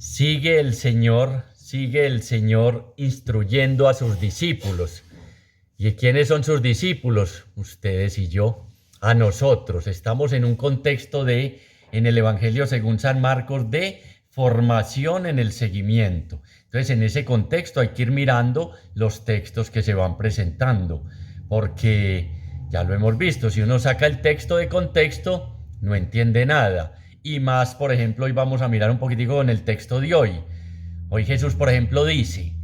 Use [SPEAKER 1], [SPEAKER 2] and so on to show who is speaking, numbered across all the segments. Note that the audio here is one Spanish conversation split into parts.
[SPEAKER 1] Sigue el Señor instruyendo a sus discípulos. ¿Y quiénes son sus discípulos? Ustedes y yo. A nosotros. Estamos en un contexto en el Evangelio según San Marcos, de formación en el seguimiento. Entonces, en ese contexto hay que ir mirando los textos que se van presentando, porque ya lo hemos visto, si uno saca el texto de contexto, no entiende nada. Y más, por ejemplo, hoy vamos a mirar un poquitico con el texto de hoy. Hoy Jesús, por ejemplo, dice: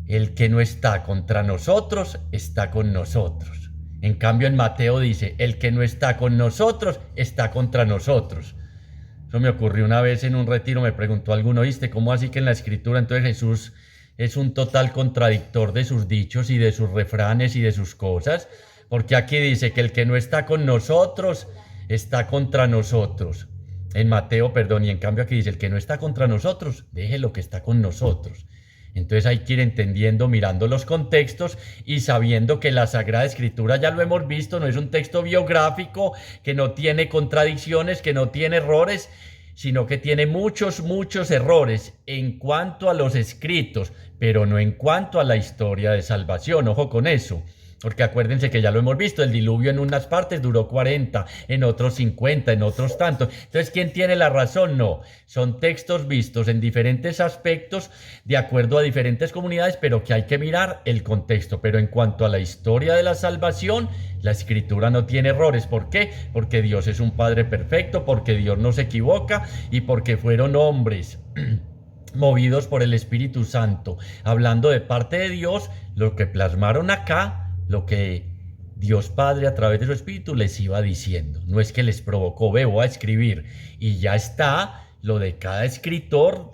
[SPEAKER 1] el que no está contra nosotros, está con nosotros. En cambio, en Mateo dice: el que no está con nosotros, está contra nosotros. Eso me ocurrió una vez en un retiro, me preguntó alguno: ¿viste cómo así que en la escritura entonces Jesús es un total contradictor de sus dichos y de sus refranes y de sus cosas? Porque aquí dice que el que no está con nosotros, está contra nosotros. En Mateo, perdón, y en cambio aquí dice: el que no está contra nosotros, deje lo que está con nosotros. Entonces hay que ir entendiendo, mirando los contextos y sabiendo que la Sagrada Escritura, ya lo hemos visto, no es un texto biográfico, que no tiene contradicciones, que no tiene errores, sino que tiene muchos errores en cuanto a los escritos, pero no en cuanto a la historia de salvación. Ojo con eso. Porque acuérdense que ya lo hemos visto, el diluvio en unas partes duró 40, en otros 50, en otros tantos. Entonces, ¿quién tiene la razón? No, son textos vistos en diferentes aspectos, de acuerdo a diferentes comunidades, pero que hay que mirar el contexto. Pero en cuanto a la historia de la salvación, la Escritura no tiene errores. ¿Por qué? Porque Dios es un Padre perfecto, porque Dios no se equivoca y porque fueron hombres movidos por el Espíritu Santo, hablando de parte de Dios, lo que plasmaron acá, lo que Dios Padre a través de su Espíritu les iba diciendo. No es que les provocó: ve, voy a escribir, y ya está lo de cada escritor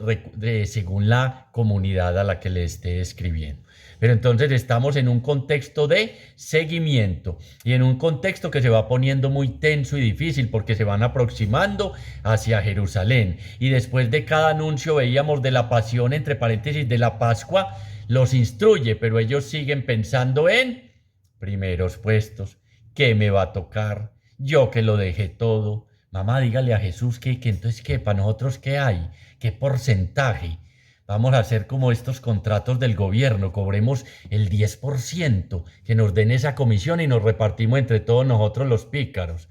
[SPEAKER 1] según la comunidad a la que le esté escribiendo. Pero entonces estamos en un contexto de seguimiento y en un contexto que se va poniendo muy tenso y difícil, porque se van aproximando hacia Jerusalén. Y después de cada anuncio veíamos de la pasión, entre paréntesis, de la Pascua, los instruye, pero ellos siguen pensando en primeros puestos. ¿Qué me va a tocar? Yo que lo dejé todo. Mamá, dígale a Jesús que entonces, ¿qué? ¿Para nosotros qué hay? ¿Qué porcentaje? Vamos a hacer como estos contratos del gobierno, cobremos el 10%, que nos den esa comisión y nos repartimos entre todos nosotros los pícaros.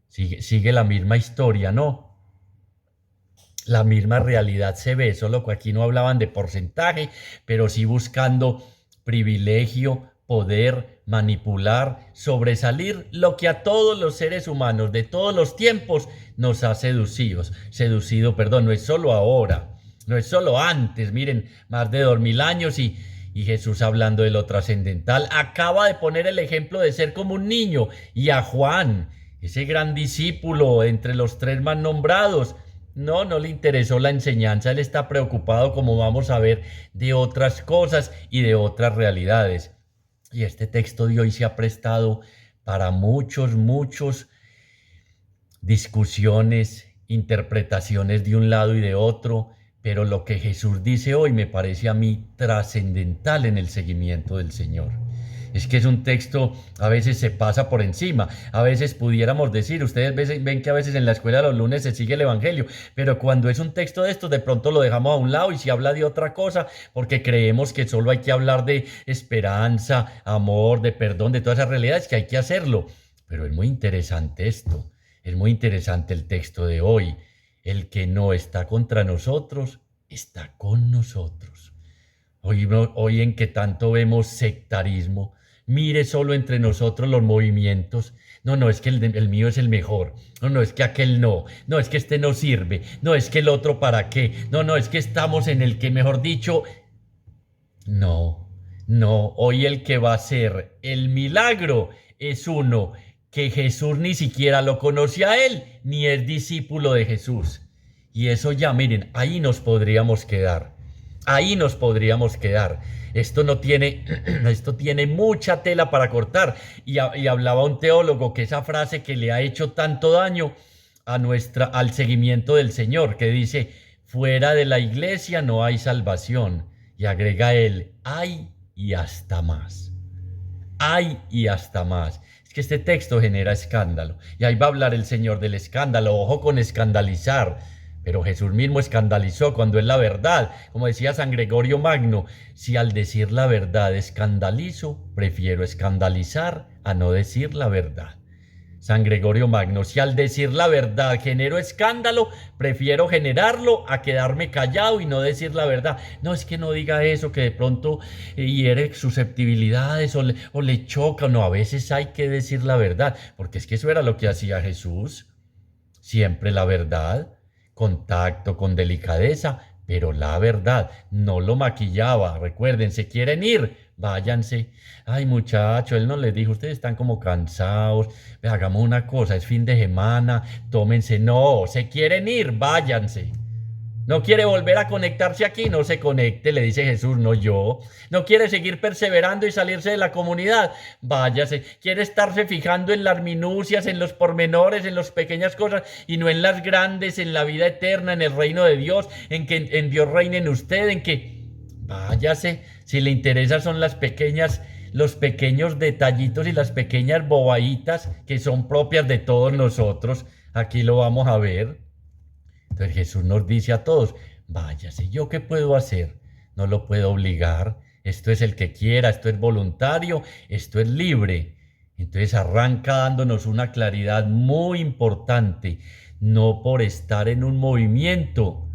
[SPEAKER 1] Sigue la misma historia, ¿no? La misma realidad se ve, solo que aquí no hablaban de porcentaje, pero sí buscando privilegio, poder, manipular, sobresalir, lo que a todos los seres humanos de todos los tiempos nos ha seducido, perdón, no es solo ahora, no es solo antes. Miren, más de 2000 años y Jesús, hablando de lo trascendental, acaba de poner el ejemplo de ser como un niño, y a Juan, ese gran discípulo entre los tres más nombrados, no le interesó la enseñanza. Él está preocupado, como vamos a ver, de otras cosas y de otras realidades. Y este texto de hoy se ha prestado para muchos discusiones, interpretaciones de un lado y de otro, pero lo que Jesús dice hoy me parece a mí trascendental en el seguimiento del Señor. Es que es un texto, a veces se pasa por encima, a veces pudiéramos decir, ustedes ven que a veces en la escuela los lunes se sigue el Evangelio, pero cuando es un texto de estos, de pronto lo dejamos a un lado y se habla de otra cosa, porque creemos que solo hay que hablar de esperanza, amor, de perdón, de todas esas realidades, que hay que hacerlo. Pero es muy interesante esto, es muy interesante el texto de hoy. El que no está contra nosotros, está con nosotros. Hoy en que tanto vemos sectarismo, mire solo entre nosotros los movimientos. No, es que el mío es el mejor. No, es que aquel no. No, es que este no sirve. No, es que el otro para qué. No, es que estamos en el que, mejor dicho, no. Hoy el que va a hacer el milagro es uno que Jesús ni siquiera lo conoce a él, ni es discípulo de Jesús. Y eso ya, miren, ahí nos podríamos quedar. Ahí nos podríamos quedar. Esto tiene mucha tela para cortar. Y hablaba un teólogo que esa frase que le ha hecho tanto daño al seguimiento del Señor, que dice: fuera de la iglesia no hay salvación. Y agrega él: hay y hasta más. Hay y hasta más. Es que este texto genera escándalo. Y ahí va a hablar el Señor del escándalo. Ojo con escandalizar. Pero Jesús mismo escandalizó cuando es la verdad. Como decía San Gregorio Magno, si al decir la verdad escandalizo, prefiero escandalizar a no decir la verdad. San Gregorio Magno, si al decir la verdad genero escándalo, prefiero generarlo a quedarme callado y no decir la verdad. No, es que no diga eso, que de pronto hiere susceptibilidades o le choca. No, a veces hay que decir la verdad, porque es que eso era lo que hacía Jesús. Siempre la verdad, contacto con delicadeza, pero la verdad, no lo maquillaba. Recuerden, ¿se quieren ir? Váyanse. Ay, muchacho, él no les dijo, ustedes están como cansados, ve, hagamos una cosa, es fin de semana, tómense. No, ¿se quieren ir? Váyanse. No quiere volver a conectarse aquí, no se conecte, le dice Jesús, no yo. No quiere seguir perseverando y salirse de la comunidad, váyase. Quiere estarse fijando en las minucias, en los pormenores, en las pequeñas cosas y no en las grandes, en la vida eterna, en el reino de Dios, en que en Dios reine en usted, en que váyase. Si le interesa son las pequeñas, los pequeños detallitos y las pequeñas bobaditas que son propias de todos nosotros. Aquí lo vamos a ver. Entonces Jesús nos dice a todos, váyase, ¿yo qué puedo hacer? No lo puedo obligar, esto es el que quiera, esto es voluntario, esto es libre. Entonces arranca dándonos una claridad muy importante, no por estar en un movimiento,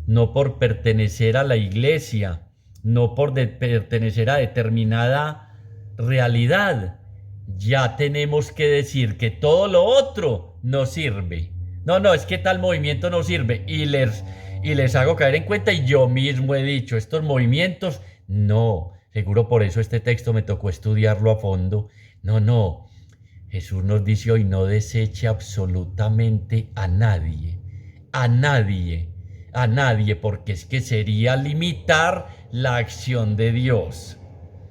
[SPEAKER 1] no por pertenecer a la iglesia, no por pertenecer a determinada realidad. Ya tenemos que decir que todo lo otro no sirve. No, es que tal movimiento no sirve y les hago caer en cuenta y yo mismo he dicho, estos movimientos, no, seguro por eso este texto me tocó estudiarlo a fondo. No, Jesús nos dice hoy, no deseche absolutamente a nadie, porque es que sería limitar la acción de Dios.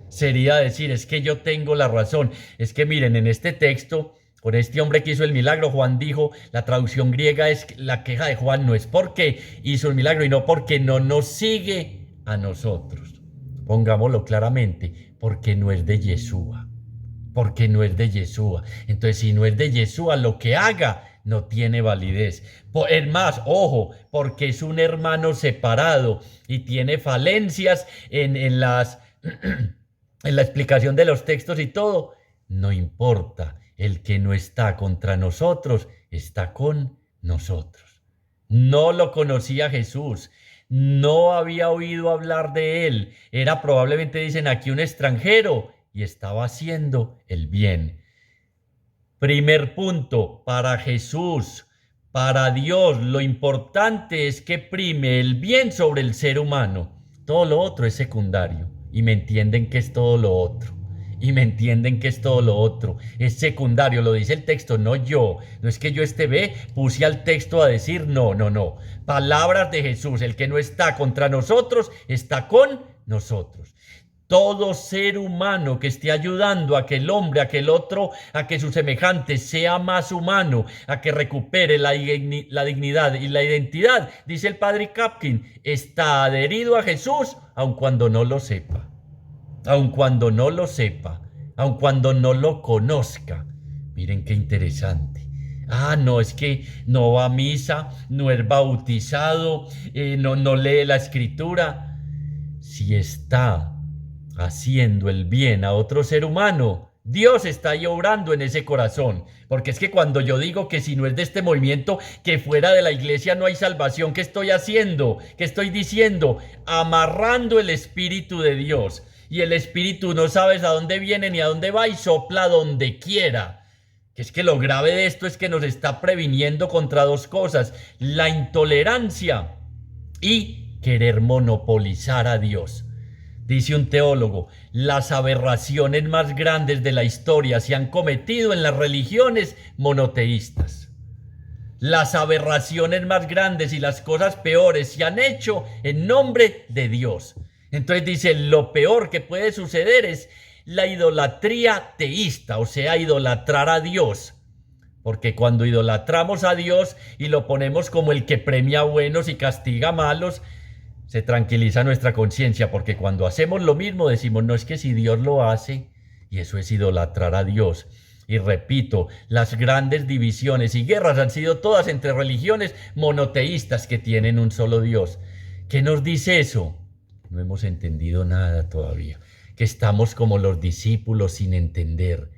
[SPEAKER 1] Sería decir, es que yo tengo la razón, es que miren, en este texto, con este hombre que hizo el milagro, Juan dijo, la traducción griega es, la queja de Juan no es porque hizo el milagro y no porque no nos sigue a nosotros. Pongámoslo claramente, porque no es de Yeshua. Porque no es de Yeshua. Entonces, si no es de Yeshua, lo que haga no tiene validez. Es más, ojo, porque es un hermano separado y tiene falencias en la explicación de los textos y todo. No importa. El que no está contra nosotros, está con nosotros. No lo conocía Jesús, no había oído hablar de él, era probablemente, dicen aquí, un extranjero y estaba haciendo el bien. Primer punto, para Jesús, para Dios, lo importante es que prime el bien sobre el ser humano. Todo lo otro es secundario y me entienden que es todo lo otro. Es secundario, lo dice el texto, no yo. No es que yo puse al texto a decir no. Palabras de Jesús, el que no está contra nosotros, está con nosotros. Todo ser humano que esté ayudando a que el hombre, a que el otro, a que su semejante sea más humano, a que recupere la dignidad y la identidad, dice el padre Kapkin, está adherido a Jesús, aun cuando no lo sepa. Aun cuando no lo sepa, aun cuando no lo conozca. Miren qué interesante. No, es que no va a misa, no es bautizado, no lee la escritura. Si está haciendo el bien a otro ser humano, Dios está ahí obrando en ese corazón. Porque es que cuando yo digo que si no es de este movimiento, que fuera de la iglesia no hay salvación, ¿qué estoy haciendo? ¿Qué estoy diciendo? Amarrando el Espíritu de Dios. Y el Espíritu no sabes a dónde viene ni a dónde va y sopla donde quiera. Que es que lo grave de esto es que nos está previniendo contra dos cosas: la intolerancia y querer monopolizar a Dios. Dice un teólogo, las aberraciones más grandes de la historia se han cometido en las religiones monoteístas. Las aberraciones más grandes y las cosas peores se han hecho en nombre de Dios. Entonces dice, lo peor que puede suceder es la idolatría teísta, o sea, idolatrar a Dios. Porque cuando idolatramos a Dios y lo ponemos como el que premia buenos y castiga malos, se tranquiliza nuestra conciencia, porque cuando hacemos lo mismo decimos, no, es que si Dios lo hace, y eso es idolatrar a Dios. Y repito, las grandes divisiones y guerras han sido todas entre religiones monoteístas que tienen un solo Dios. ¿Qué nos dice eso? No hemos entendido nada todavía, que estamos como los discípulos sin entender.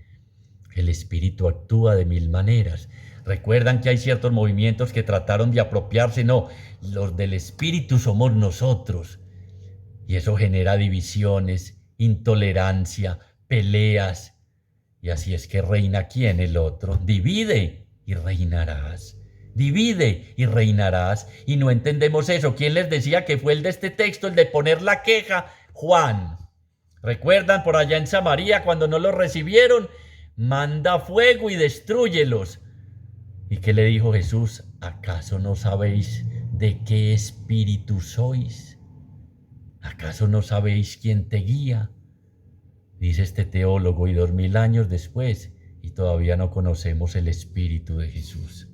[SPEAKER 1] El Espíritu actúa de mil maneras. Recuerdan que hay ciertos movimientos que trataron de apropiarse. No, los del Espíritu somos nosotros. Y eso genera divisiones, intolerancia, peleas. Y así es que reina ¿quién? El otro. Divide y reinarás. Divide y reinarás. Y no entendemos eso. ¿Quién les decía que fue el de este texto, el de poner la queja? Juan. ¿Recuerdan por allá en Samaria cuando no los recibieron? Manda fuego y destrúyelos. ¿Y qué le dijo Jesús? ¿Acaso no sabéis de qué espíritu sois? ¿Acaso no sabéis quién te guía? Dice este teólogo, y 2000 años después, y todavía no conocemos el espíritu de Jesús.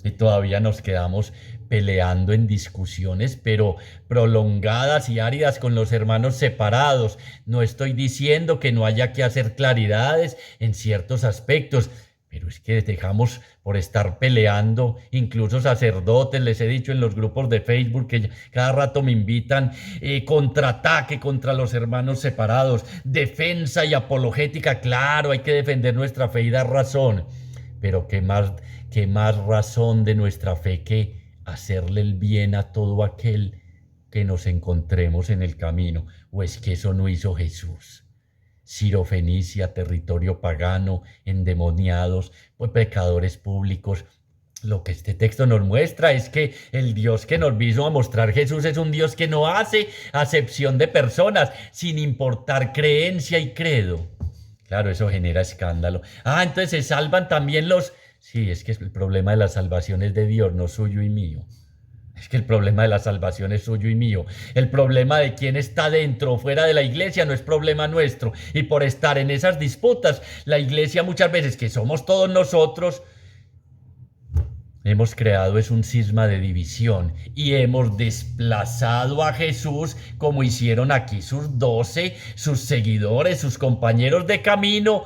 [SPEAKER 1] Y todavía nos quedamos peleando en discusiones, pero prolongadas y áridas con los hermanos separados. No estoy diciendo que no haya que hacer claridades en ciertos aspectos, pero es que dejamos por estar peleando, incluso sacerdotes, les he dicho en los grupos de Facebook que cada rato me invitan, contraataque contra los hermanos separados, defensa y apologética. Claro, hay que defender nuestra fe y dar razón, pero qué más razón de nuestra fe que hacerle el bien a todo aquel que nos encontremos en el camino. ¿O es que eso no hizo Jesús? Sirofenicia, territorio pagano, endemoniados, pues pecadores públicos. Lo que este texto nos muestra es que el Dios que nos vino a mostrar Jesús es un Dios que no hace acepción de personas, sin importar creencia y credo. Claro, eso genera escándalo. Entonces se salvan también los... Sí, es que el problema de la salvación es de Dios, no suyo y mío. Es que el problema de la salvación es suyo y mío. El problema de quién está dentro o fuera de la iglesia no es problema nuestro. Y por estar en esas disputas, la iglesia muchas veces, que somos todos nosotros, hemos creado es un cisma de división y hemos desplazado a Jesús como hicieron aquí sus 12, sus seguidores, sus compañeros de camino,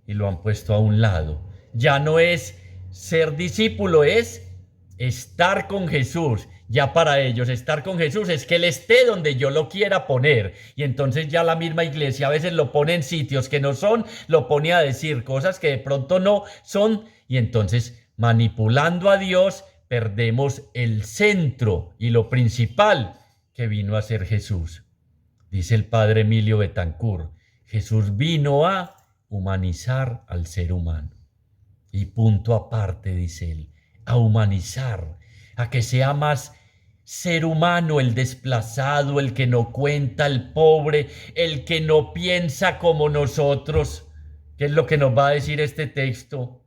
[SPEAKER 1] y lo han puesto a un lado. Ya no es ser discípulo, es estar con Jesús. Ya para ellos estar con Jesús es que Él esté donde yo lo quiera poner. Y entonces ya la misma iglesia a veces lo pone en sitios que no son, lo pone a decir cosas que de pronto no son. Y entonces, manipulando a Dios, perdemos el centro y lo principal que vino a ser Jesús. Dice el padre Emilio Betancourt, Jesús vino a humanizar al ser humano. Y punto aparte, dice él, a humanizar, a que sea más ser humano el desplazado, el que no cuenta, el pobre, el que no piensa como nosotros. ¿Qué es lo que nos va a decir este texto?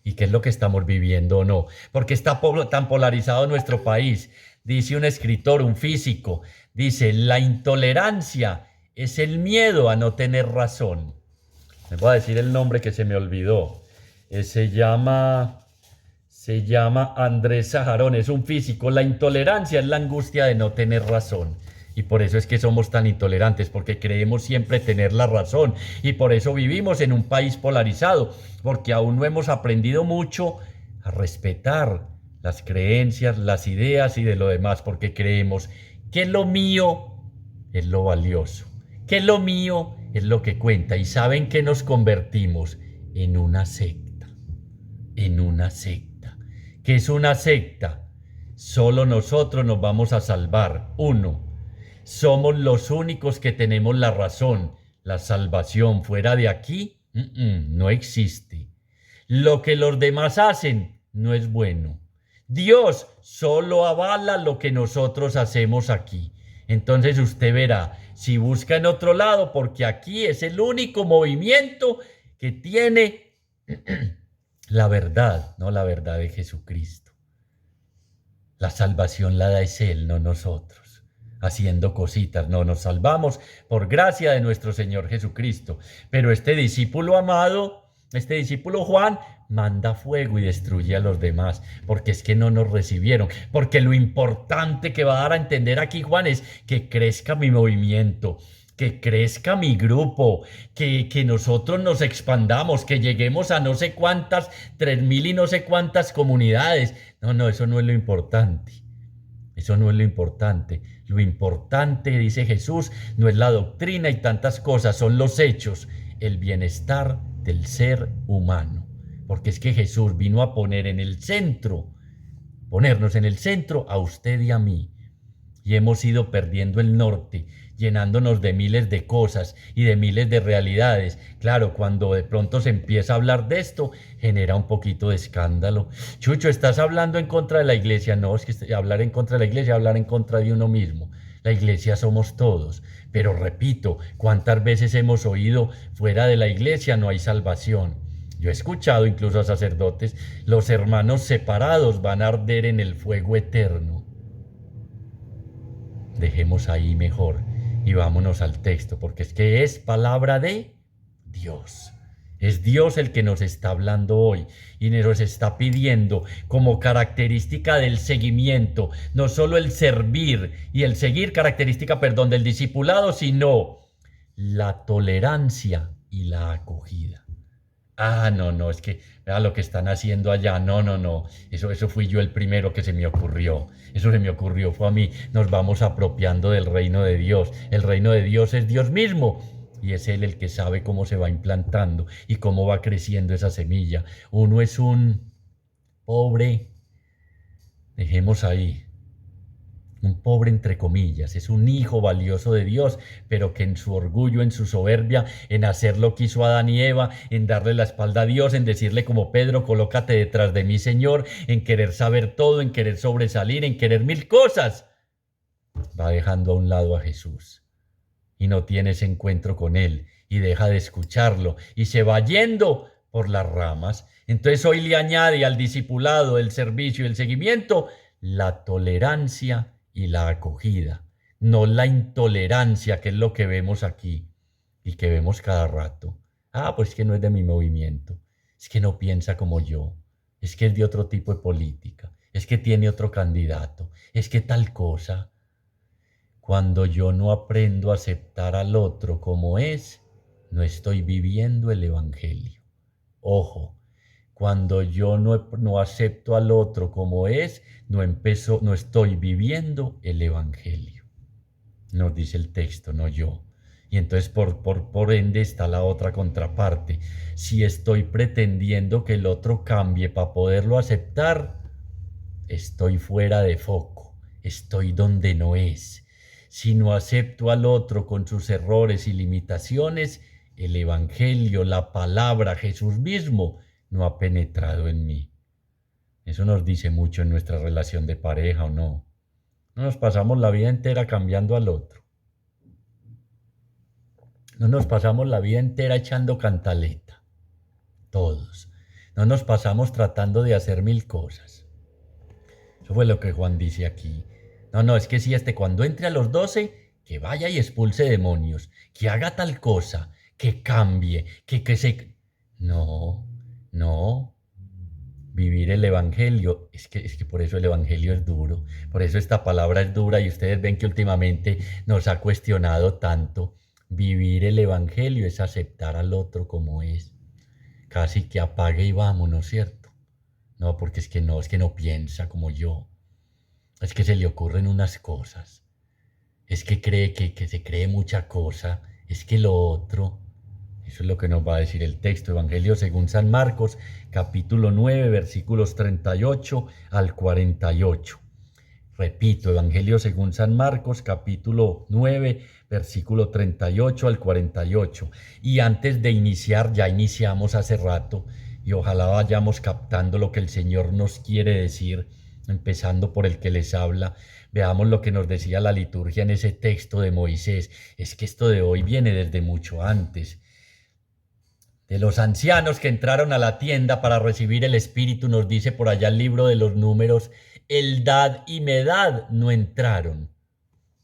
[SPEAKER 1] ¿Y qué es lo que estamos viviendo o no? Porque está tan polarizado nuestro país. Dice un escritor, un físico, dice, la intolerancia es el miedo a no tener razón. Me voy a decir el nombre que se me olvidó. Se llama Andrés Sajarón, es un físico. La intolerancia es la angustia de no tener razón. Y por eso es que somos tan intolerantes, porque creemos siempre tener la razón. Y por eso vivimos en un país polarizado, porque aún no hemos aprendido mucho a respetar las creencias, las ideas y de lo demás, porque creemos que lo mío es lo valioso, que lo mío es lo que cuenta. Y saben que nos convertimos en una secta. En una secta. ¿Qué es una secta? Solo nosotros nos vamos a salvar. 1. Somos los únicos que tenemos la razón. La salvación fuera de aquí no existe. Lo que los demás hacen no es bueno. Dios solo avala lo que nosotros hacemos aquí. Entonces usted verá, si busca en otro lado, porque aquí es el único movimiento que tiene la verdad, no la verdad de Jesucristo. La salvación la da es Él, no nosotros, haciendo cositas. No, nos salvamos por gracia de nuestro Señor Jesucristo. Pero este discípulo amado, este discípulo Juan, manda fuego y destruye a los demás, porque es que no nos recibieron. Porque lo importante que va a dar a entender aquí Juan es que crezca mi movimiento, que crezca mi grupo, que nosotros nos expandamos, que lleguemos a no sé cuántas, 3.000 y no sé cuántas comunidades. No, no, eso no es lo importante. Eso no es lo importante. Lo importante, dice Jesús, no es la doctrina y tantas cosas, son los hechos, el bienestar del ser humano. Porque es que Jesús vino a poner en el centro, ponernos en el centro a usted y a mí. Y hemos ido perdiendo el norte, llenándonos de miles de cosas y de miles de realidades. Claro, cuando de pronto se empieza a hablar de esto, genera un poquito de escándalo. Chucho, ¿estás hablando en contra de la iglesia? No, es que hablar en contra de la iglesia, hablar en contra de uno mismo. La iglesia somos todos. Pero repito, ¿cuántas veces hemos oído fuera de la iglesia no hay salvación? Yo he escuchado incluso a sacerdotes, los hermanos separados van a arder en el fuego eterno. Dejemos ahí mejor y vámonos al texto, porque es que es palabra de Dios. Es Dios el que nos está hablando hoy y nos está pidiendo como característica del seguimiento, no solo el servir y el seguir, característica, perdón, del discipulado, sino la tolerancia y la acogida. Ah, no, no, es que vea lo que están haciendo allá. No, no, no. Eso fui yo el primero que se me ocurrió. Eso se me ocurrió, fue a mí. Nos vamos apropiando del reino de Dios. El reino de Dios es Dios mismo. Y es Él el que sabe cómo se va implantando y cómo va creciendo esa semilla. Uno es un pobre, dejemos ahí, un pobre entre comillas, es un hijo valioso de Dios, pero que en su orgullo, en su soberbia, en hacer lo que hizo Adán y Eva, en darle la espalda a Dios, en decirle como Pedro, colócate detrás de mí, Señor, en querer saber todo, en querer sobresalir, en querer mil cosas, va dejando a un lado a Jesús y no tiene ese encuentro con Él y deja de escucharlo y se va yendo por las ramas. Entonces hoy le añade al discipulado, el servicio y el seguimiento, la tolerancia y la acogida, no la intolerancia, que es lo que vemos aquí y que vemos cada rato. Ah, pues es que no es de mi movimiento, es que no piensa como yo, es que es de otro tipo de política, es que tiene otro candidato, es que tal cosa. Cuando yo no aprendo a aceptar al otro como es, no estoy viviendo el evangelio. Ojo, cuando yo no acepto al otro como es, no estoy viviendo el evangelio. Nos dice el texto, no yo. Y entonces por ende está la otra contraparte. Si estoy pretendiendo que el otro cambie para poderlo aceptar, estoy fuera de foco, estoy donde no es. Si no acepto al otro con sus errores y limitaciones, el evangelio, la palabra, Jesús mismo, no ha penetrado en mí. Eso nos dice mucho en nuestra relación de pareja, ¿o no? No nos pasamos la vida entera cambiando al otro. No nos pasamos la vida entera echando cantaleta. Todos. No nos pasamos tratando de hacer mil cosas. Eso fue lo que Juan dice aquí. No, no, es que si cuando entre a los 12, que vaya y expulse demonios, que haga tal cosa, que cambie, que se... No, no. Vivir el evangelio, es que por eso el evangelio es duro, por eso esta palabra es dura y ustedes ven que últimamente nos ha cuestionado tanto. Vivir el evangelio es aceptar al otro como es. Casi que apague y vamos, ¿no es cierto? No, porque es que no piensa como yo. Es que se le ocurren unas cosas. Es que cree que se cree mucha cosa. Es que lo otro. Eso es lo que nos va a decir el texto. Evangelio según San Marcos, capítulo 9, versículos 38 al 48. Repito, Evangelio según San Marcos, capítulo 9, versículo 38 al 48. Y antes de iniciar, ya iniciamos hace rato, y ojalá vayamos captando lo que el Señor nos quiere decir, empezando por el que les habla. Veamos lo que nos decía la liturgia en ese texto de Moisés. Es que esto de hoy viene desde mucho antes. De los ancianos que entraron a la tienda para recibir el Espíritu, nos dice por allá el libro de los Números, Eldad y Medad no entraron,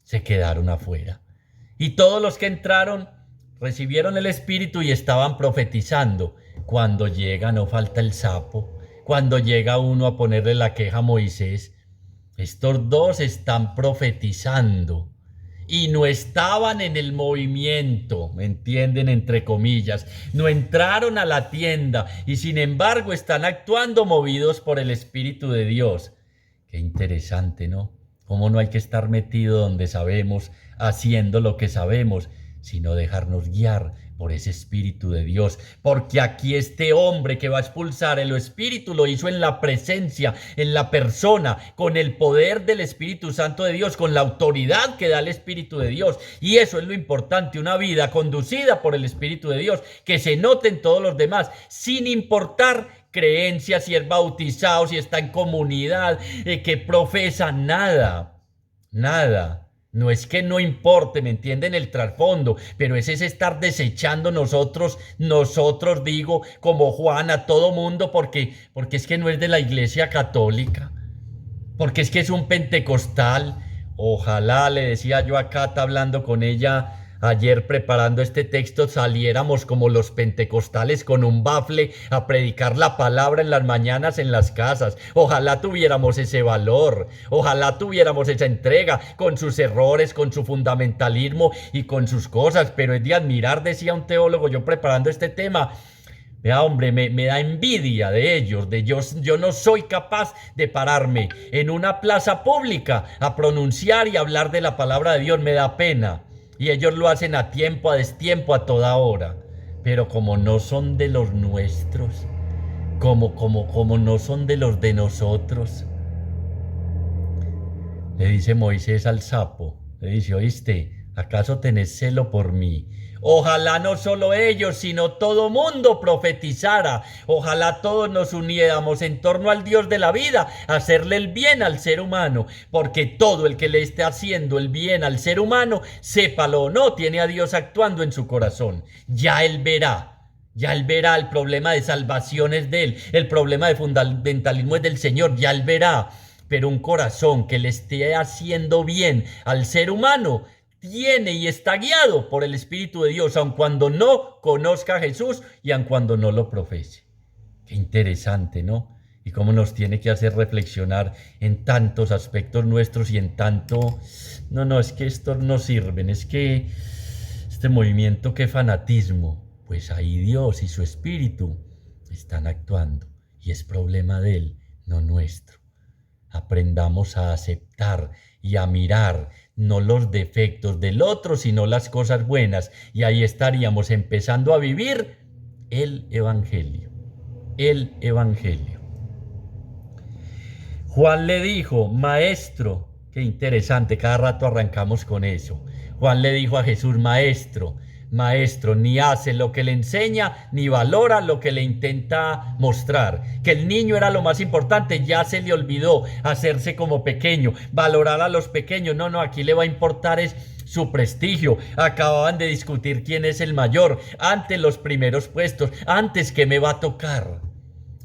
[SPEAKER 1] se quedaron afuera. Y todos los que entraron recibieron el Espíritu y estaban profetizando. Cuando llega, no falta el sapo, cuando llega uno a ponerle la queja a Moisés, estos dos están profetizando. y no estaban en el movimiento, ¿me entienden? Entre comillas, no entraron a la tienda y sin embargo están actuando movidos por el Espíritu de Dios. Qué interesante, ¿no? Cómo no hay que estar metido donde sabemos, haciendo lo que sabemos, sino dejarnos guiar por ese Espíritu de Dios, porque aquí este hombre que va a expulsar el espíritu lo hizo en la presencia, en la persona, con el poder del Espíritu Santo de Dios, con la autoridad que da el Espíritu de Dios, y eso es lo importante, una vida conducida por el Espíritu de Dios, que se note en todos los demás, sin importar creencias, si es bautizado, si está en comunidad, que profesa, nada, nada. No es que no importe, ¿me entienden? El trasfondo, pero es estar desechando nosotros digo, como Juan, a todo mundo, porque es que no es de la Iglesia Católica, porque es que es un pentecostal. Ojalá, le decía yo a Cata hablando con ella ayer preparando este texto, saliéramos como los pentecostales con un bafle a predicar la palabra en las mañanas en las casas. Ojalá tuviéramos ese valor, ojalá tuviéramos esa entrega, con sus errores, con su fundamentalismo y con sus cosas, pero es de admirar, decía un teólogo yo preparando este tema. Vea, hombre, me da envidia de ellos, yo no soy capaz de pararme en una plaza pública a pronunciar y hablar de la palabra de Dios, me da pena. Y ellos lo hacen a tiempo, a destiempo, a toda hora. Pero como no son de los nuestros, como no son de los de nosotros, le dice Moisés al sapo, le dice, ¿oíste? ¿Acaso tenés celo por mí? Ojalá no solo ellos, sino todo mundo profetizara. Ojalá todos nos uniéramos en torno al Dios de la vida, a hacerle el bien al ser humano, porque todo el que le esté haciendo el bien al ser humano, sépalo o no, tiene a Dios actuando en su corazón. Ya él verá. Ya él verá, el problema de salvación es de él, el problema de fundamentalismo es del Señor, ya él verá. Pero un corazón que le esté haciendo bien al ser humano tiene y está guiado por el Espíritu de Dios, aun cuando no conozca a Jesús y aun cuando no lo profese. Qué interesante, ¿no? Y cómo nos tiene que hacer reflexionar en tantos aspectos nuestros y en tanto... No, es que estos no sirven, es que este movimiento, qué fanatismo. Pues ahí Dios y su Espíritu están actuando y es problema de Él, no nuestro. Aprendamos a aceptar y a mirar no los defectos del otro, sino las cosas buenas. Y ahí estaríamos empezando a vivir el Evangelio. El Evangelio. Juan le dijo, maestro, qué interesante, cada rato arrancamos con eso. Juan le dijo a Jesús, maestro, ni hace lo que le enseña, ni valora lo que le intenta mostrar. Que el niño era lo más importante, ya se le olvidó hacerse como pequeño, valorar a los pequeños. No, aquí le va a importar es su prestigio. Acababan de discutir quién es el mayor, antes los primeros puestos, antes que me va a tocar.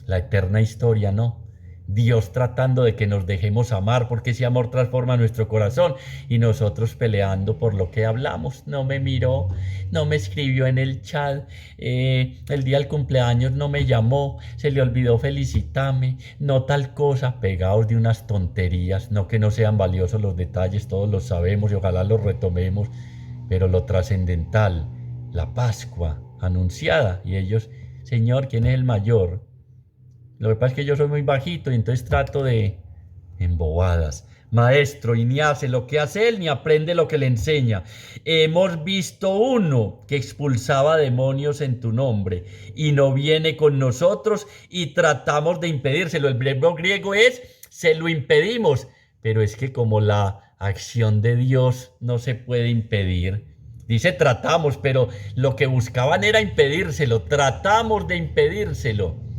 [SPEAKER 1] La eterna historia, ¿no? Dios tratando de que nos dejemos amar, porque ese amor transforma nuestro corazón, y nosotros peleando por lo que hablamos. No me miró, no me escribió en el chat, el día del cumpleaños no me llamó, se le olvidó felicitarme, no tal cosa, pegados de unas tonterías. No que no sean valiosos los detalles, todos los sabemos y ojalá los retomemos, pero lo trascendental, la Pascua anunciada, y ellos, Señor, ¿quién es el mayor? Lo que pasa es que yo soy muy bajito y entonces trato de embobadas. Maestro, y ni hace lo que hace él, ni aprende lo que le enseña. Hemos visto uno que expulsaba demonios en tu nombre y no viene con nosotros y tratamos de impedírselo. El verbo griego es, se lo impedimos. Pero es que como la acción de Dios no se puede impedir. Dice tratamos, pero lo que buscaban era impedírselo. Tratamos de impedírselo.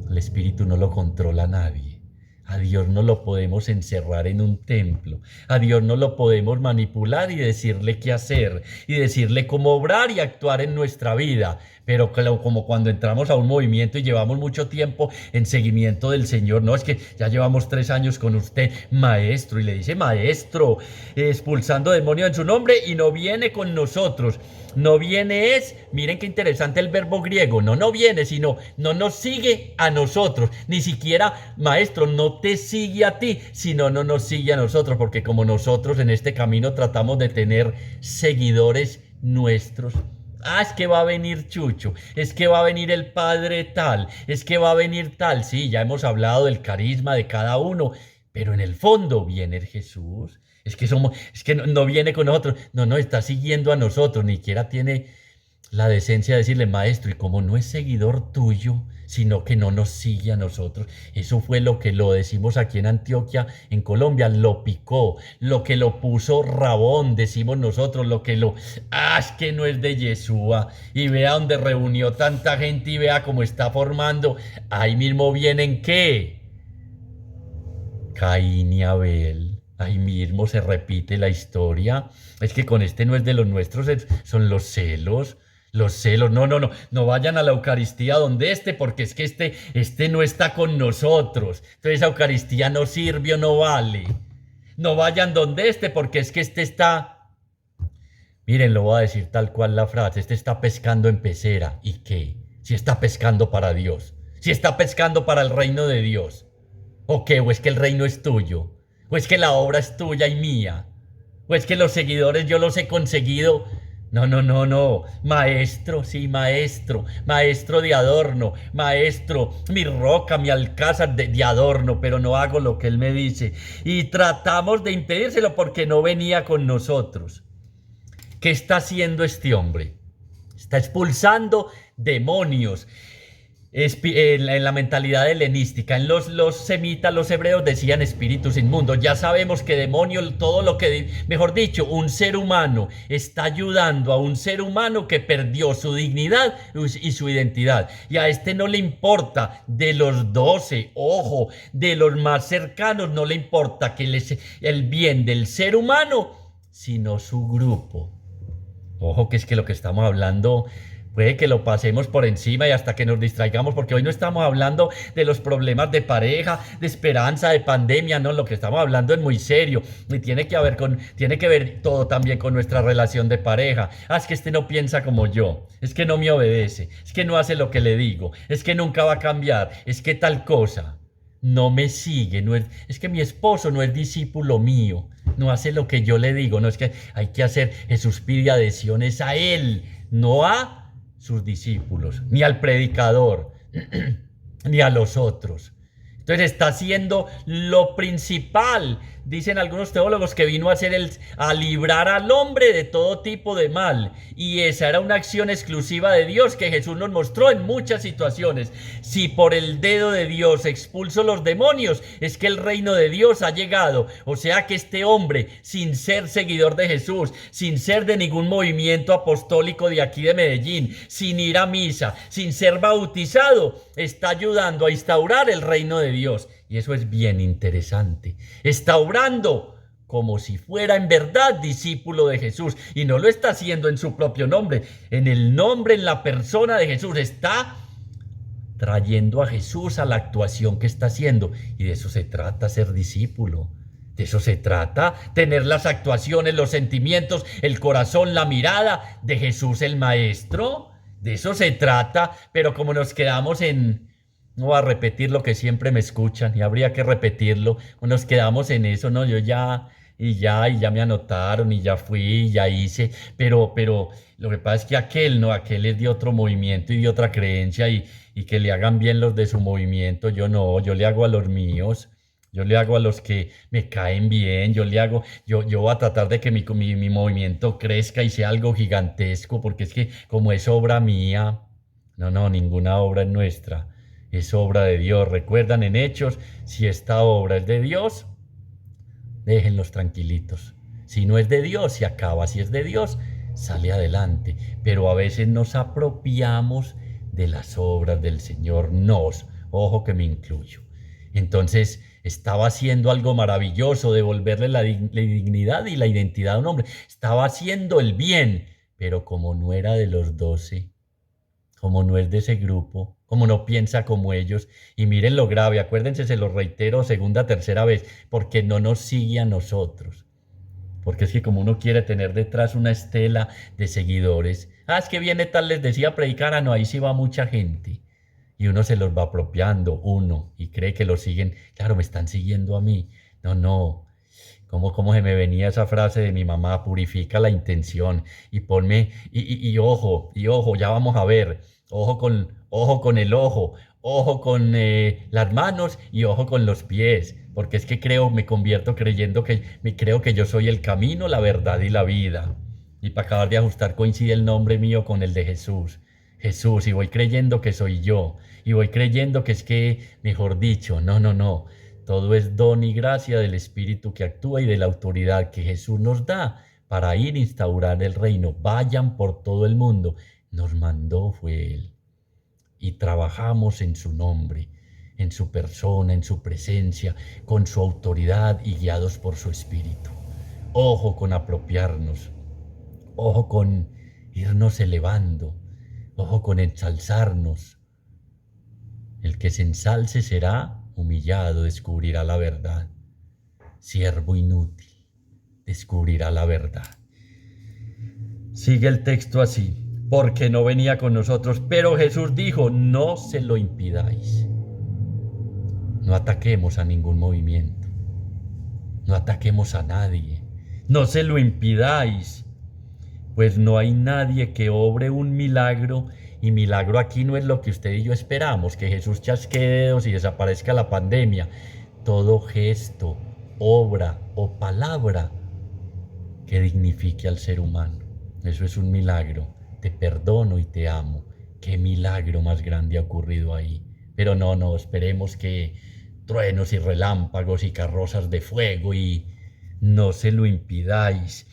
[SPEAKER 1] El Espíritu no lo controla nadie. A Dios no lo podemos encerrar en un templo. A Dios no lo podemos manipular y decirle qué hacer. Y decirle cómo obrar y actuar en nuestra vida. Pero como cuando entramos a un movimiento y llevamos mucho tiempo en seguimiento del Señor. No, es que ya llevamos 3 años con usted, maestro. Y le dice, maestro, expulsando demonios en su nombre y no viene con nosotros. No viene es, miren qué interesante el verbo griego, no viene, sino no nos sigue a nosotros. Ni siquiera, maestro, no te sigue a ti, sino no nos sigue a nosotros, porque como nosotros en este camino tratamos de tener seguidores nuestros. Ah, es que va a venir Chucho, es que va a venir el padre tal, es que va a venir tal. Sí, ya hemos hablado del carisma de cada uno, pero en el fondo viene el Jesús. Es que no viene con nosotros, no está siguiendo a nosotros, ni siquiera tiene la decencia de decirle, maestro, y como no es seguidor tuyo, sino que no nos sigue a nosotros. Eso fue lo que lo decimos aquí en Antioquia, en Colombia, lo picó, lo que lo puso rabón, decimos nosotros, es que no es de Yeshua, y vea donde reunió tanta gente y vea cómo está formando, ahí mismo vienen, ¿qué? Caín y Abel. Ahí mismo se repite la historia. Es que con este no es de los nuestros, son los celos. Los celos, no vayan a la Eucaristía donde porque es que este no está con nosotros. Entonces esa Eucaristía no sirve o no vale. No vayan donde porque es que este está. Miren, lo voy a decir tal cual la frase. Este está pescando en pecera. ¿Y qué? Si está pescando para Dios. Si está pescando para el reino de Dios. ¿O qué? ¿O es que el reino es tuyo? ¿O es que la obra es tuya y mía? ¿O es que los seguidores yo los he conseguido? No. Maestro, sí, maestro. Maestro de adorno. Maestro, mi roca, mi alcázar de adorno. Pero no hago lo que él me dice. Y tratamos de impedírselo porque no venía con nosotros. ¿Qué está haciendo este hombre? Está expulsando demonios. En la mentalidad helenística, en los semitas, los hebreos decían espíritus inmundos. Ya sabemos que demonio, todo lo que, mejor dicho, un ser humano está ayudando a un ser humano que perdió su dignidad y su identidad. Y a este no le importa de los 12, ojo, de los más cercanos, no le importa que el bien del ser humano, sino su grupo. Ojo, que es que lo que estamos hablando puede que lo pasemos por encima y hasta que nos distraigamos, porque hoy no estamos hablando de los problemas de pareja, de esperanza, de pandemia, no, lo que estamos hablando es muy serio y tiene que ver todo también con nuestra relación de pareja. Es que este no piensa como yo, es que no me obedece, es que no hace lo que le digo, es que nunca va a cambiar, es que tal cosa. No me sigue, es que mi esposo no es discípulo mío, no hace lo que yo le digo, no es que hay que hacer, Jesús pide adhesiones a él, no a sus discípulos, ni al predicador, ni a los otros. Entonces está haciendo lo principal. Dicen algunos teólogos que vino a librar al hombre de todo tipo de mal. Y esa era una acción exclusiva de Dios que Jesús nos mostró en muchas situaciones. Si por el dedo de Dios expulso los demonios, es que el reino de Dios ha llegado. O sea que este hombre, sin ser seguidor de Jesús, sin ser de ningún movimiento apostólico de aquí de Medellín, sin ir a misa, sin ser bautizado, está ayudando a instaurar el reino de Dios. Y eso es bien interesante. Está obrando como si fuera en verdad discípulo de Jesús. Y no lo está haciendo en su propio nombre. En la persona de Jesús. Está trayendo a Jesús a la actuación que está haciendo. Y de eso se trata ser discípulo. De eso se trata, tener las actuaciones, los sentimientos, el corazón, la mirada de Jesús el Maestro. De eso se trata, pero como nos quedamos no voy a repetir lo que siempre me escuchan y habría que repetirlo. Nos quedamos en eso, ¿no? Yo ya me anotaron y ya fui, y ya hice, pero lo que pasa es que aquel es de otro movimiento y de otra creencia y que le hagan bien los de su movimiento. Yo no, yo le hago a los míos. Yo le hago a los que me caen bien, yo voy a tratar de que mi movimiento crezca y sea algo gigantesco, porque es que como es obra mía, no, ninguna obra es nuestra. Es obra de Dios. Recuerdan en Hechos, si esta obra es de Dios, déjenlos tranquilitos. Si no es de Dios, se acaba. Si es de Dios, sale adelante. Pero a veces nos apropiamos de las obras del Señor. Ojo que me incluyo. Entonces estaba haciendo algo maravilloso, devolverle la dignidad y la identidad a un hombre. Estaba haciendo el bien, pero como no era de los 12, como no es de ese grupo, como no piensa como ellos, y miren lo grave, acuérdense, se lo reitero segunda, tercera vez, porque no nos sigue a nosotros. porque es que como uno quiere tener detrás una estela de seguidores, es que viene tal, les decía, a predicar, no, ahí sí va mucha gente. Y uno se los va apropiando, uno, y cree que lo siguen, claro, me están siguiendo a mí. No, no, cómo se me venía esa frase de mi mamá, purifica la intención y ponme, y ojo, ya vamos a ver, ojo con el ojo con las manos y ojo con los pies, porque es que creo, me convierto creyendo que, me creo que yo soy el camino, la verdad y la vida. Y para acabar de ajustar coincide el nombre mío con el de Jesús. Jesús, y voy creyendo que soy yo, y voy creyendo que es que, mejor dicho, no, no, no. Todo es don y gracia del Espíritu que actúa y de la autoridad que Jesús nos da para ir a instaurar el reino. Vayan por todo el mundo. Nos mandó fue Él. Y trabajamos en su nombre, en su persona, en su presencia, con su autoridad y guiados por su Espíritu. Ojo con apropiarnos. Ojo con irnos elevando. Ojo con ensalzarnos. El que se ensalce será humillado, descubrirá la verdad. Siervo inútil, descubrirá la verdad. Sigue el texto así, porque no venía con nosotros, pero Jesús dijo, no se lo impidáis. No ataquemos a ningún movimiento, no ataquemos a nadie, no se lo impidáis, pues no hay nadie que obre un milagro. Y milagro aquí no es lo que usted y yo esperamos, que Jesús chasquee dedos y desaparezca la pandemia. Todo gesto, obra o palabra que dignifique al ser humano. Eso es un milagro. Te perdono y te amo. Qué milagro más grande ha ocurrido ahí. Pero no, esperemos que truenos y relámpagos y carrozas de fuego y no se lo impidáis.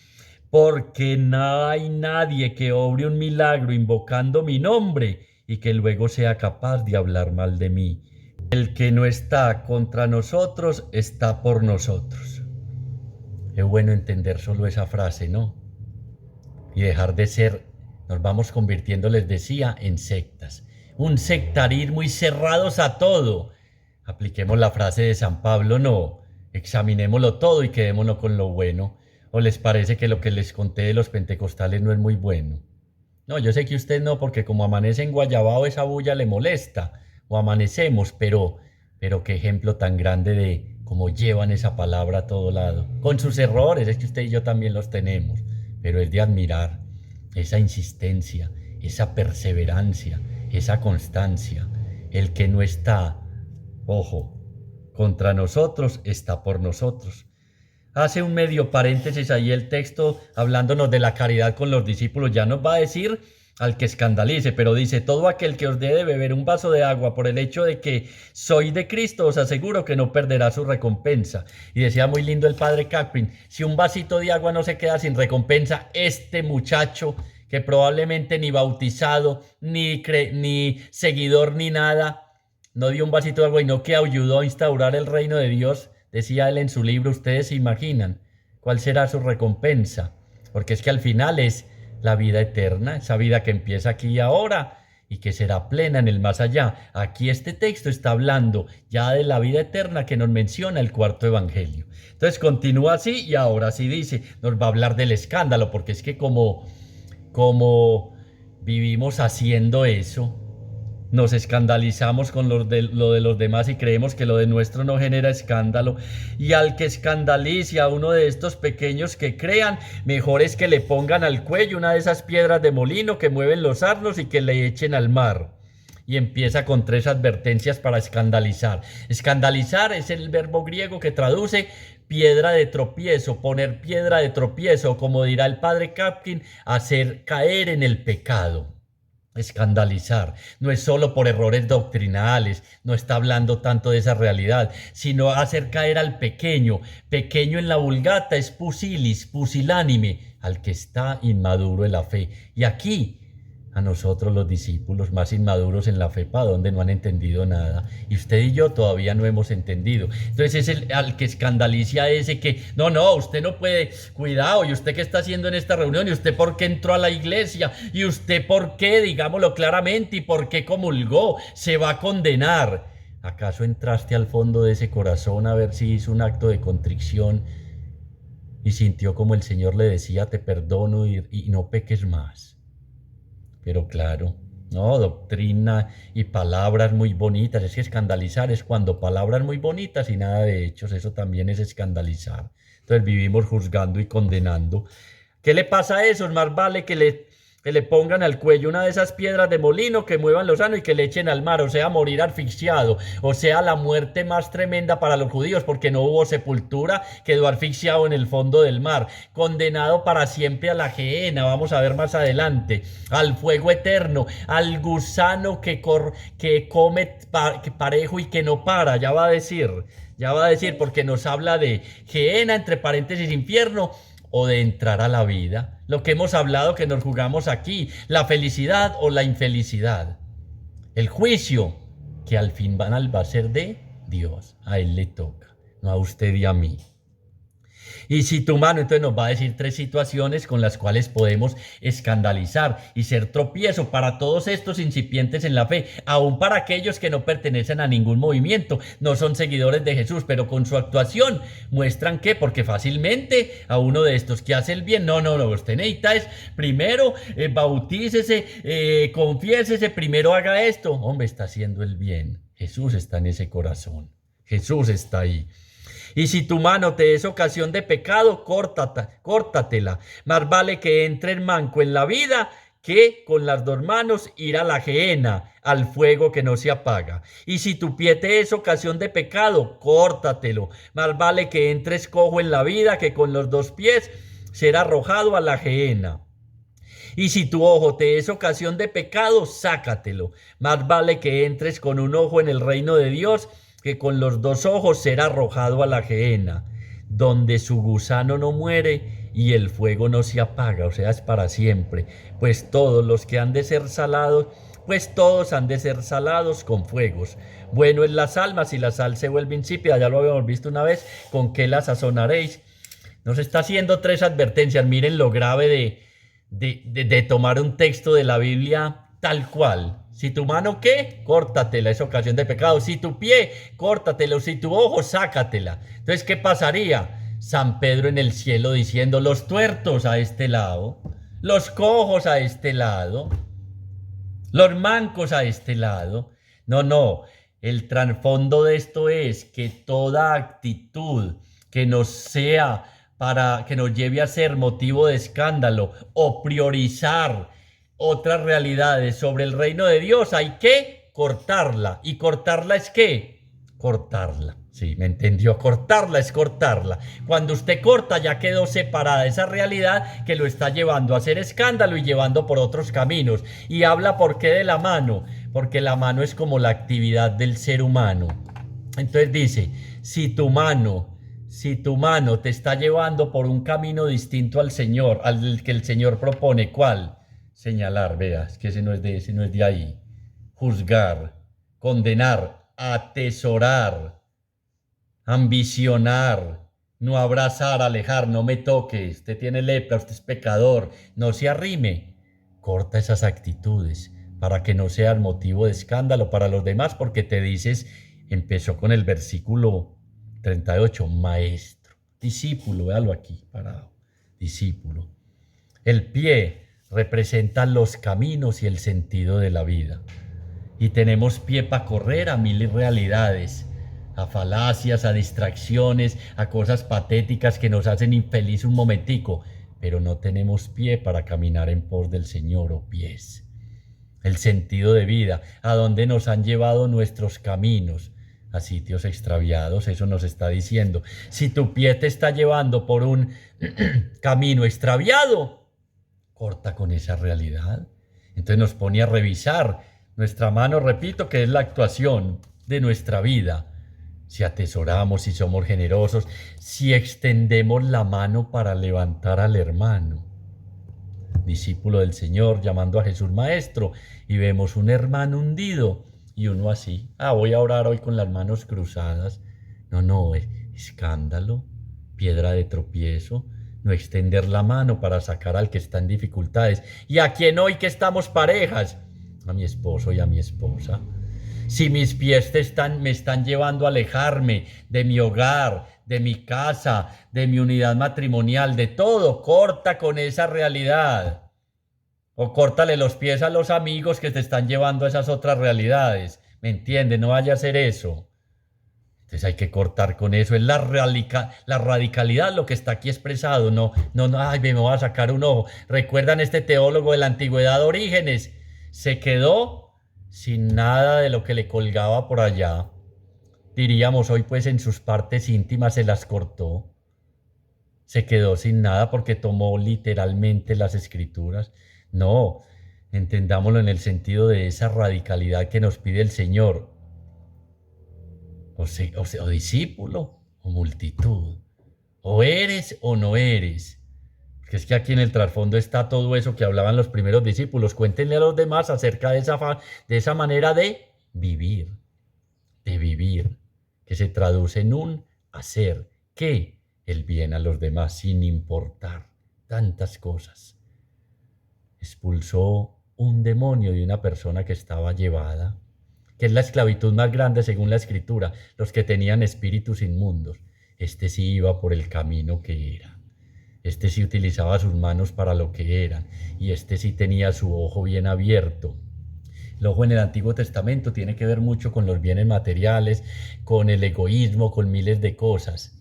[SPEAKER 1] Porque no hay nadie que obre un milagro invocando mi nombre y que luego sea capaz de hablar mal de mí. El que no está contra nosotros está por nosotros. Es bueno entender solo esa frase, ¿no? Y dejar de ser, nos vamos convirtiendo, les decía, en sectas. Un sectarismo y cerrados a todo. Apliquemos la frase de San Pablo, no. Examinémoslo todo y quedémonos con lo bueno. ¿O les parece que lo que les conté de los pentecostales no es muy bueno? No, yo sé que usted no, porque como amanece en Guayabao esa bulla le molesta, o amanecemos, pero qué ejemplo tan grande de cómo llevan esa palabra a todo lado. Con sus errores, es que usted y yo también los tenemos, pero es de admirar esa insistencia, esa perseverancia, esa constancia. El que no está, ojo, contra nosotros, está por nosotros. Hace un medio paréntesis ahí el texto hablándonos de la caridad con los discípulos. Ya nos va a decir al que escandalice, pero dice, todo aquel que os dé de beber un vaso de agua por el hecho de que soy de Cristo, os aseguro que no perderá su recompensa. Y decía muy lindo el padre Caprin, si un vasito de agua no se queda sin recompensa, este muchacho que probablemente ni bautizado, ni seguidor, ni nada, no dio un vasito de agua y no que ayudó a instaurar el reino de Dios. Decía él en su libro, ustedes se imaginan cuál será su recompensa, porque es que al final es la vida eterna, esa vida que empieza aquí y ahora y que será plena en el más allá. Aquí este texto está hablando ya de la vida eterna que nos menciona el cuarto evangelio. Entonces continúa así y ahora sí dice, nos va a hablar del escándalo, porque es que como vivimos haciendo eso, nos escandalizamos con lo de los demás y creemos que lo de nuestro no genera escándalo. Y al que escandalice a uno de estos pequeños que crean, mejor es que le pongan al cuello una de esas piedras de molino que mueven los asnos y que le echen al mar. Y empieza con 3 advertencias para escandalizar. Escandalizar es el verbo griego que traduce piedra de tropiezo, poner piedra de tropiezo, como dirá el padre Kapkin, hacer caer en el pecado. Escandalizar no es solo por errores doctrinales, no está hablando tanto de esa realidad, sino hacer caer al pequeño. Pequeño en la vulgata es pusilis, pusilánime, al que está inmaduro en la fe. Y aquí a nosotros los discípulos más inmaduros en la fe, ¿para dónde? No han entendido nada. Y usted y yo todavía no hemos entendido. Entonces es al que escandalice a ese que, no, usted no puede, cuidado, y usted qué está haciendo en esta reunión, y usted por qué entró a la iglesia, y usted por qué, digámoslo claramente, y por qué comulgó, se va a condenar. ¿Acaso entraste al fondo de ese corazón a ver si hizo un acto de contrición y sintió como el Señor le decía, te perdono y no peques más. Pero claro, no, doctrina y palabras muy bonitas. Es que escandalizar es cuando palabras muy bonitas y nada de hechos, eso también es escandalizar. Entonces vivimos juzgando y condenando. ¿Qué le pasa a esos? Más vale que le pongan al cuello una de esas piedras de molino, que muevan los sanos y que le echen al mar, o sea, morir asfixiado, o sea, la muerte más tremenda para los judíos, porque no hubo sepultura, quedó asfixiado en el fondo del mar, condenado para siempre a la gehenna, vamos a ver más adelante, al fuego eterno, al gusano que come parejo y que no para, ya va a decir, porque nos habla de gehenna, entre paréntesis, infierno, o de entrar a la vida. Lo que hemos hablado que nos jugamos aquí, la felicidad o la infelicidad. El juicio, que al fin va a ser de Dios. A Él le toca, no a usted y a mí. Y si tu mano, entonces nos va a decir tres situaciones con las cuales podemos escandalizar y ser tropiezo para todos estos incipientes en la fe, aun para aquellos que no pertenecen a ningún movimiento, no son seguidores de Jesús, pero con su actuación muestran que, porque fácilmente a uno de estos que hace el bien, no, usted necesita es primero bautícese, confiésese, primero haga esto, hombre, está haciendo el bien, Jesús está en ese corazón, Jesús está ahí. Y si tu mano te es ocasión de pecado, córtatela. Más vale que entre manco en la vida que con las dos manos ir a la gehenna, al fuego que no se apaga. Y si tu pie te es ocasión de pecado, córtatelo. Más vale que entres cojo en la vida que con los dos pies ser arrojado a la gehenna. Y si tu ojo te es ocasión de pecado, sácatelo. Más vale que entres con un ojo en el reino de Dios que con los dos ojos será arrojado a la gehenna, donde su gusano no muere y el fuego no se apaga, o sea, es para siempre. Pues todos los que han de ser salados, pues todos han de ser salados con fuegos. Bueno es la sal, mas si la sal se vuelve insípida, ya lo habíamos visto una vez, ¿con qué la sazonaréis? Nos está haciendo tres advertencias. Miren lo grave de tomar un texto de la Biblia tal cual. Si tu mano, ¿qué? Córtatela, es ocasión de pecado. Si tu pie, córtatelo. Si tu ojo, sácatela. Entonces, ¿qué pasaría? San Pedro en el cielo diciendo, los tuertos a este lado, los cojos a este lado, los mancos a este lado. No, el trasfondo de esto es que toda actitud que nos sea para que nos lleve a ser motivo de escándalo o priorizar otras realidades sobre el reino de Dios, hay que cortarla. ¿Y cortarla es qué? Cortarla. Sí, me entendió. Cortarla es cortarla. Cuando usted corta, ya quedó separada esa realidad que lo está llevando a hacer escándalo y llevando por otros caminos. Y habla por qué de la mano, porque la mano es como la actividad del ser humano. Entonces dice, si tu mano te está llevando por un camino distinto al Señor, al que el Señor propone, ¿cuál? Señalar, veas, que ese no es de ahí. Juzgar, condenar, atesorar, ambicionar, no abrazar, alejar, no me toque, usted tiene lepra, usted es pecador, no se arrime. Corta esas actitudes para que no sean motivo de escándalo para los demás, porque te dices, empezó con el versículo 38, maestro, discípulo, véalo aquí parado, discípulo. El pie representa los caminos y el sentido de la vida. Y tenemos pie para correr a mil realidades, a falacias, a distracciones, a cosas patéticas que nos hacen infeliz un momentico, pero no tenemos pie para caminar en pos del Señor o pies. El sentido de vida, a dónde nos han llevado nuestros caminos, a sitios extraviados, eso nos está diciendo. Si tu pie te está llevando por un camino extraviado, corta con esa realidad. Entonces nos pone a revisar nuestra mano, repito, que es la actuación de nuestra vida. Si atesoramos, si somos generosos, si extendemos la mano para levantar al hermano. Discípulo del Señor llamando a Jesús maestro y vemos un hermano hundido y uno así. Voy a orar hoy con las manos cruzadas. No, escándalo, piedra de tropiezo. No extender la mano para sacar al que está en dificultades. ¿Y a quién hoy que estamos parejas? A mi esposo y a mi esposa. Si mis pies me están llevando a alejarme de mi hogar, de mi casa, de mi unidad matrimonial, de todo. Corta con esa realidad. O córtale los pies a los amigos que te están llevando a esas otras realidades. ¿Me entiendes? No vaya a hacer eso. Entonces hay que cortar con eso. Es la radicalidad lo que está aquí expresado. No, no, no, ay, me voy a sacar un ojo. ¿Recuerdan este teólogo de la antigüedad, Orígenes? Se quedó sin nada de lo que le colgaba por allá. Diríamos hoy, pues en sus partes íntimas se las cortó. Se quedó sin nada porque tomó literalmente las escrituras. No, entendámoslo en el sentido de esa radicalidad que nos pide el Señor. O discípulo o multitud. O eres o no eres. Porque es que aquí en el trasfondo está todo eso que hablaban los primeros discípulos. Cuéntenle a los demás acerca de esa manera de vivir. De vivir. Que se traduce en un hacer. ¿Qué? El bien a los demás sin importar tantas cosas. Expulsó un demonio de una persona que estaba llevada, que es la esclavitud más grande según la Escritura, los que tenían espíritus inmundos. Este sí iba por el camino que era. Este sí utilizaba sus manos para lo que eran, y este sí tenía su ojo bien abierto. El ojo en el Antiguo Testamento tiene que ver mucho con los bienes materiales, con el egoísmo, con miles de cosas.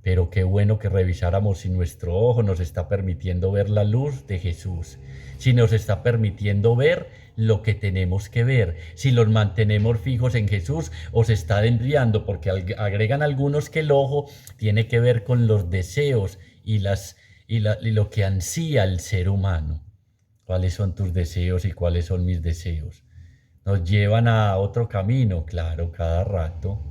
[SPEAKER 1] Pero qué bueno que revisáramos si nuestro ojo nos está permitiendo ver la luz de Jesús, si nos está permitiendo ver lo que tenemos que ver, si los mantenemos fijos en Jesús o se está desviando, porque agregan algunos que el ojo tiene que ver con los deseos y lo que ansía el ser humano. ¿Cuáles son tus deseos y cuáles son mis deseos? Nos llevan a otro camino, claro, cada rato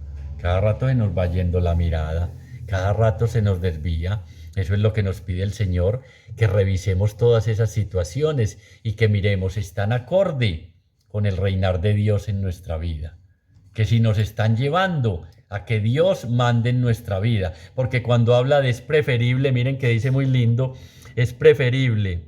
[SPEAKER 1] se nos va yendo la mirada. Cada rato se nos desvía. Eso es lo que nos pide el Señor, que revisemos todas esas situaciones y que miremos, ¿están acorde con el reinar de Dios en nuestra vida? Que si nos están llevando a que Dios mande en nuestra vida. Porque cuando habla de es preferible, miren que dice muy lindo, es preferible.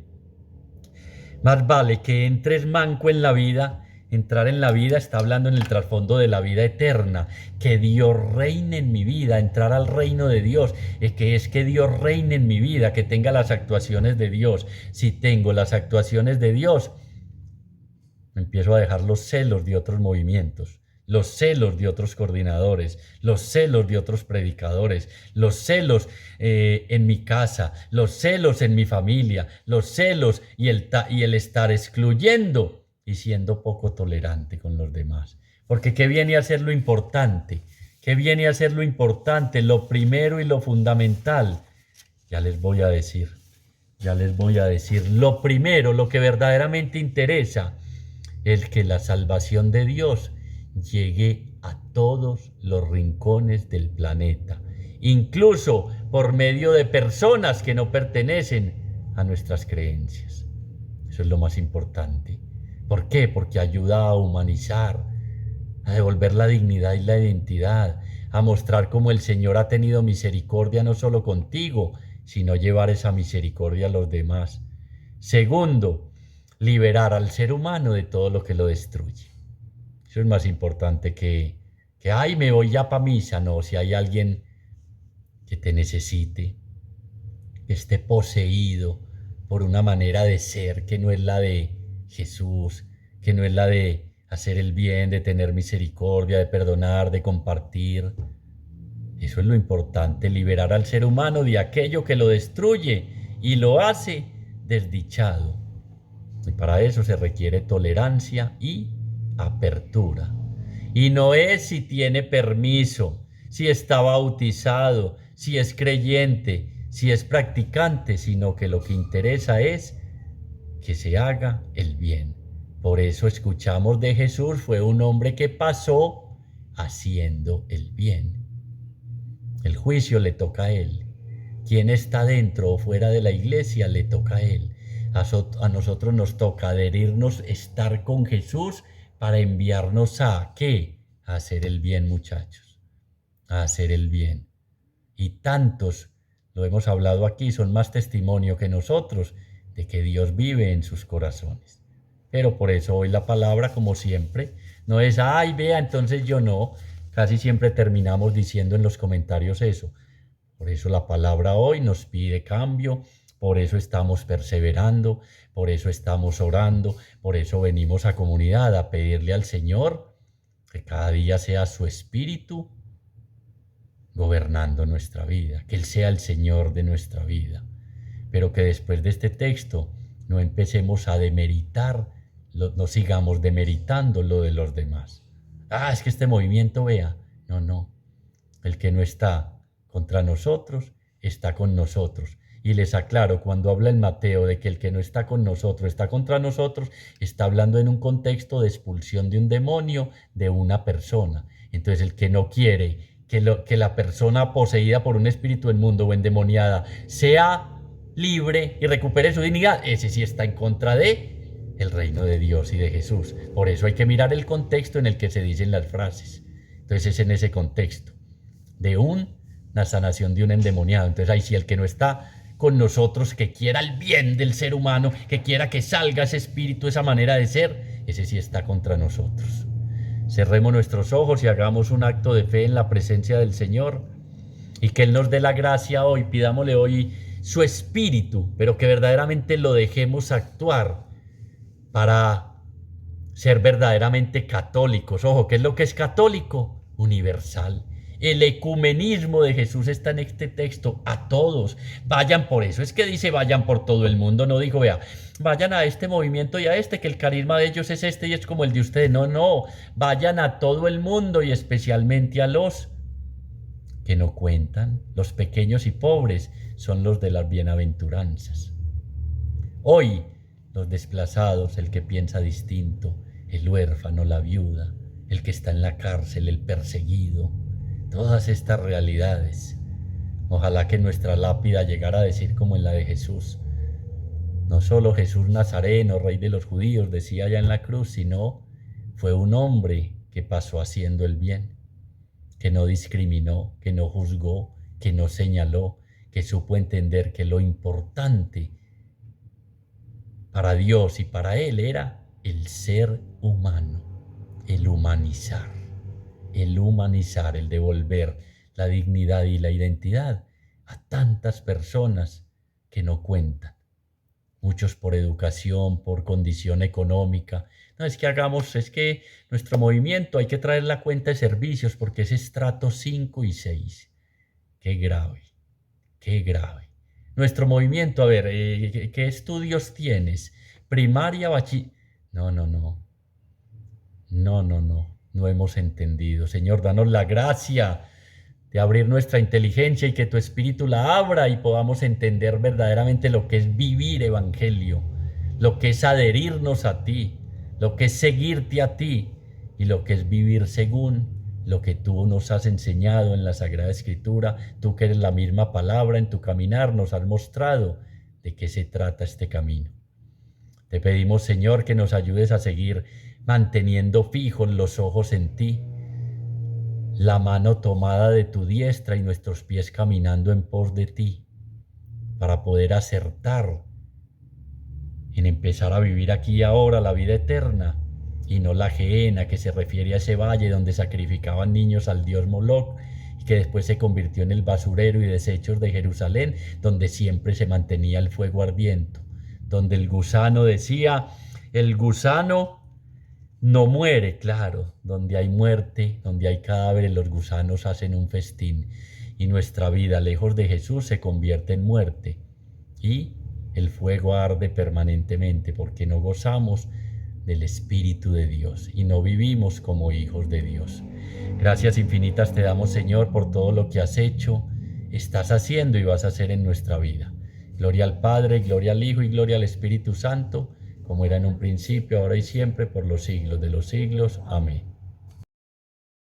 [SPEAKER 1] Más vale que entres manco en la vida. Entrar en la vida está hablando en el trasfondo de la vida eterna, que Dios reine en mi vida, entrar al reino de Dios, es que Dios reine en mi vida, que tenga las actuaciones de Dios. Si tengo las actuaciones de Dios, empiezo a dejar los celos de otros movimientos, los celos de otros coordinadores, los celos de otros predicadores, los celos en mi casa, los celos en mi familia, los celos y el estar excluyendo y siendo poco tolerante con los demás. Porque ¿qué viene a ser lo importante? ¿Qué viene a ser lo importante? Lo primero y lo fundamental. Ya les voy a decir. Lo primero, lo que verdaderamente interesa, es que la salvación de Dios llegue a todos los rincones del planeta, incluso por medio de personas que no pertenecen a nuestras creencias. Eso es lo más importante. ¿Por qué? Porque ayuda a humanizar, a devolver la dignidad y la identidad, a mostrar cómo el Señor ha tenido misericordia no solo contigo, sino llevar esa misericordia a los demás. Segundo, liberar al ser humano de todo lo que lo destruye. Eso es más importante que ay, me voy ya para misa. No, si hay alguien que te necesite, que esté poseído por una manera de ser que no es la de Jesús, que no es la de hacer el bien, de tener misericordia, de perdonar, de compartir. Eso es lo importante, liberar al ser humano de aquello que lo destruye y lo hace desdichado. Y para eso se requiere tolerancia y apertura. Y no es si tiene permiso, si está bautizado, si es creyente, si es practicante, sino que lo que interesa es que se haga el bien. Por eso escuchamos de Jesús, fue un hombre que pasó haciendo el bien. El juicio le toca a él. Quien está dentro o fuera de la iglesia le toca a él. A nosotros nos toca adherirnos, estar con Jesús para enviarnos a ¿qué? A hacer el bien, muchachos. A hacer el bien. Y tantos, lo hemos hablado aquí, son más testimonio que nosotros de que Dios vive en sus corazones. Pero por eso hoy la palabra, como siempre, no es, ay, vea, entonces yo no. Casi siempre terminamos diciendo en los comentarios eso. Por eso la palabra hoy nos pide cambio, por eso estamos perseverando, por eso estamos orando, por eso venimos a comunidad a pedirle al Señor que cada día sea su Espíritu gobernando nuestra vida, que Él sea el Señor de nuestra vida, pero que después de este texto no empecemos a demeritar, no sigamos demeritando lo de los demás. Es que este movimiento, vea, no, el que no está contra nosotros está con nosotros. Y les aclaro, cuando habla el Mateo de que el que no está con nosotros está contra nosotros, está hablando en un contexto de expulsión de un demonio de una persona. Entonces el que no quiere que la persona poseída por un espíritu inmundo o endemoniada sea libre y recupere su dignidad, ese sí está en contra de el reino de Dios y de Jesús. Por eso hay que mirar el contexto en el que se dicen las frases. Entonces es en ese contexto de una sanación de un endemoniado. Entonces ahí sí, el que no está con nosotros, que quiera el bien del ser humano, que quiera que salga ese espíritu, esa manera de ser, ese sí está contra nosotros. Cerremos nuestros ojos y hagamos un acto de fe en la presencia del Señor y que Él nos dé la gracia hoy, pidámosle hoy su espíritu, pero que verdaderamente lo dejemos actuar para ser verdaderamente católicos. Ojo, ¿qué es lo que es católico? Universal. El ecumenismo de Jesús está en este texto, a todos. Vayan por eso, es que dice vayan por todo el mundo, no dijo, vea, vayan a este movimiento y a este, que el carisma de ellos es este y es como el de ustedes. No, vayan a todo el mundo y especialmente a los que no cuentan. Los pequeños y pobres son los de las bienaventuranzas. Hoy, los desplazados, el que piensa distinto, el huérfano, la viuda, el que está en la cárcel, el perseguido, todas estas realidades. Ojalá que nuestra lápida llegara a decir como en la de Jesús. No solo Jesús Nazareno, rey de los judíos, decía ya en la cruz, sino fue un hombre que pasó haciendo el bien, que no discriminó, que no juzgó, que no señaló, que supo entender que lo importante para Dios y para Él era el ser humano, el humanizar, el devolver la dignidad y la identidad a tantas personas que no cuentan. Muchos por educación, por condición económica. No, es que nuestro movimiento hay que traer la cuenta de servicios porque es estrato 5 y 6. Qué grave, qué grave. Nuestro movimiento, a ver, ¿qué estudios tienes? Primaria, bachiller. No hemos entendido. Señor, danos la gracia de abrir nuestra inteligencia y que tu Espíritu la abra y podamos entender verdaderamente lo que es vivir evangelio, lo que es adherirnos a ti, lo que es seguirte a ti y lo que es vivir según lo que tú nos has enseñado en la Sagrada Escritura. Tú que eres la misma palabra en tu caminar nos has mostrado de qué se trata este camino. Te pedimos, Señor, que nos ayudes a seguir manteniendo fijos los ojos en ti, la mano tomada de tu diestra y nuestros pies caminando en pos de ti, para poder acertar en empezar a vivir aquí y ahora la vida eterna y no la gehenna, que se refiere a ese valle donde sacrificaban niños al dios Moloc y que después se convirtió en el basurero y desechos de Jerusalén, donde siempre se mantenía el fuego ardiendo, donde el gusano decía, el gusano no muere, claro, donde hay muerte, donde hay cadáveres, los gusanos hacen un festín y nuestra vida lejos de Jesús se convierte en muerte y el fuego arde permanentemente porque no gozamos del Espíritu de Dios y no vivimos como hijos de Dios. Gracias infinitas te damos, Señor, por todo lo que has hecho, estás haciendo y vas a hacer en nuestra vida. Gloria al Padre, gloria al Hijo y gloria al Espíritu Santo, como era en un principio, ahora y siempre, por los siglos de los siglos. Amén.